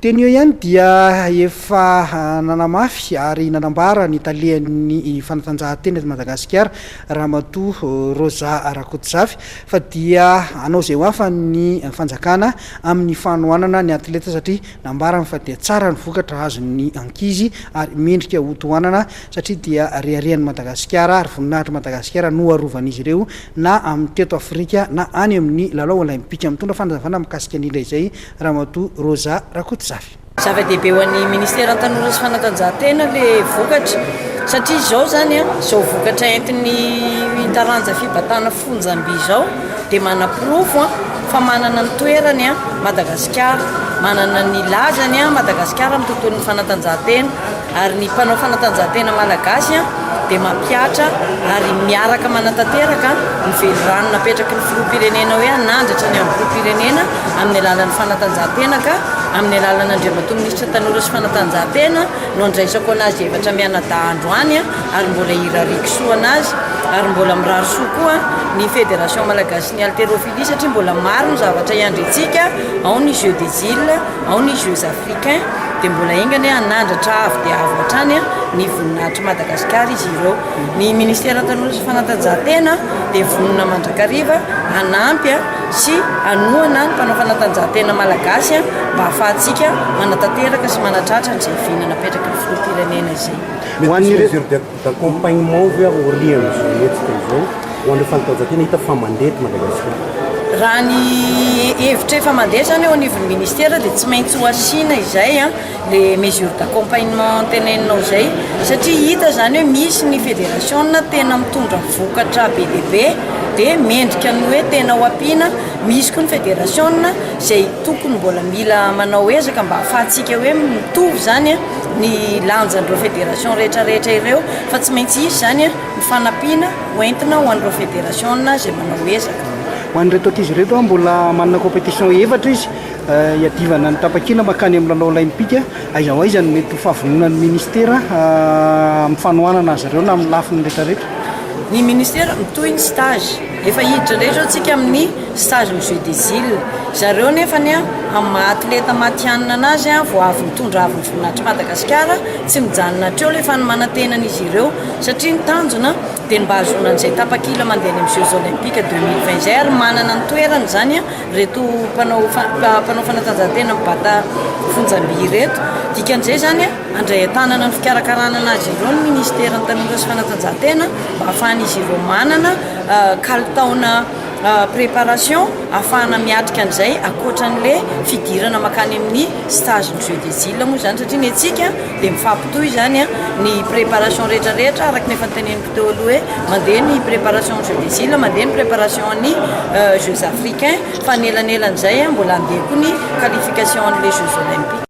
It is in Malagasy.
teny eo ihany dia efa nanamafy ary nanambara ny talian'ny fanatanjahantena eto Madagasikara Ramatoa Rosa Rakotomanga fa dia anao zay hoafa ny fanjakana amin'ny fanohanana ny atleta satria nambarany fa dia tsara ny vokatra azon'ny ankizy ary mendrika ho tohanana satria dia ariarian'ny Madagasikara ary voninahitra Madagasikara no arovan'izy ireo na amin'ny teto Afrika na any amin'ny lalao olimpika mitondra fanazavana mikasika an'ilay izay Ramatoa Rosa Rakotomanga. Zava-dehibe ho an'ny ministera an-tanora sy fanatanjahantena le vokatra satria izao zany zao vokatra entin'ny taranja fibatana fonjam-by izao dia manam-pirofo fa manana ny toerany Madagasikara, manana ny lazany Madagasikara amin'ny tontolon'ny fanatanjahantena ary ny mpanao fanatanjahantena malagasy dia mampiatra ary miaraka manatanteraka ny velorano napetraky ny filoham-pirenena hoe hanandratra ny amin'ny filoham-pirenena amin'ny alalan'ny fanatanjahantena ka amin'ny alalan'ny Andriamatoa Minisitra Tanora sy Fanatanjahantena no andraisako anazy efatra mianadahandro any ary mbola irarikisoa anazy ary mbola mirarisoa koa ny Fédération Malagasy ny haltérophilie satria mbola maro ny zavatra iandritsika ao ny Jeux des îles, ao ny Jeux africains dia mbola ingany hanandratra avy dia avy hatrany ny voninahitra Madagasikara izy ireo. Ny Ministera Tanora sy Fanatanjahantena dia vonina mandrakariva hanampy sy hanohana ny mpanao fanatanjahantena malagasy mba ahafahantsika manatanteraka sy manatratra ny viana napetraka ny filoham-pirenena izay. Ho an'ny mesure d'accompagnement ve aoriana etsika izao ho an'ireo fanatanjahantena hita fa mandeha eto Madagasikara? Raha ny hevitra efa mandeha zany ao anivon'ny ministera dia tsy maintsy ho asiana izay le mesure d'accompagnement teneninao izay satria hita zany hoe misy ny fédération tena mitondra vokatra be dia be dia mendrika ny hoe tena ho ampiana, misy koa ny fédération izay tokony mbola mila manao ezaka mba ahafahantsika hoe mitovy zany ny lanjan'ireo fédération rehetrarehetra ireo fa tsy maintsy izy zany ny fanampiana hoentina ho an'ireo fédération izay manao ezaka. Ho an'ireto ankizy reto mbola manana compétition efatra izy hiadivana ny tapakila makany amin'ny lalao olimpika aiza ho aiza ny mety ho fahavononan'ny ministera amin'ny fanohanana azy ireo na amin'ny lafiny rehetrarehetra. Ny ministera mitohy ny stage efa hiditra indray zao tsika amin'ny stage ny Jeux des îles zareo nefa amin'ny atleta matianina anazy vao avy mitondra avy ny voninahitra Madagasikara tsy mijanona hatreo ilay fanomanantenan'izy ireo satria ny tanjona dia mba hahazoana an'izay tapakila mandeha amin'ny Jeux olympiques 2020 izay ary manana ny toerana zany reto mpanao fanatanjahantena mibata fonjam-by reto dikan'izay zany handray an-tanana ny fikarakarana anazy ireo ny ministera ny tanora sy fanatanjahantena mba ahafahan'izy ireo manana kalitaona préparation ahafahana miatrika an'izay akoatran'le fidirana makany amin'ny stage ny Jeux des îles moa zany satria ny antsika dia mifampitohy zany ny préparation rehetrarehetra araka ny efa teneniko teo aloha hoe mandeha ny préparation Jeux des îles, mandeha ny préparation ny Jeux africains fa nelan'elan'izay mbola andeha koa ny qualification an'le Jeux olympiques.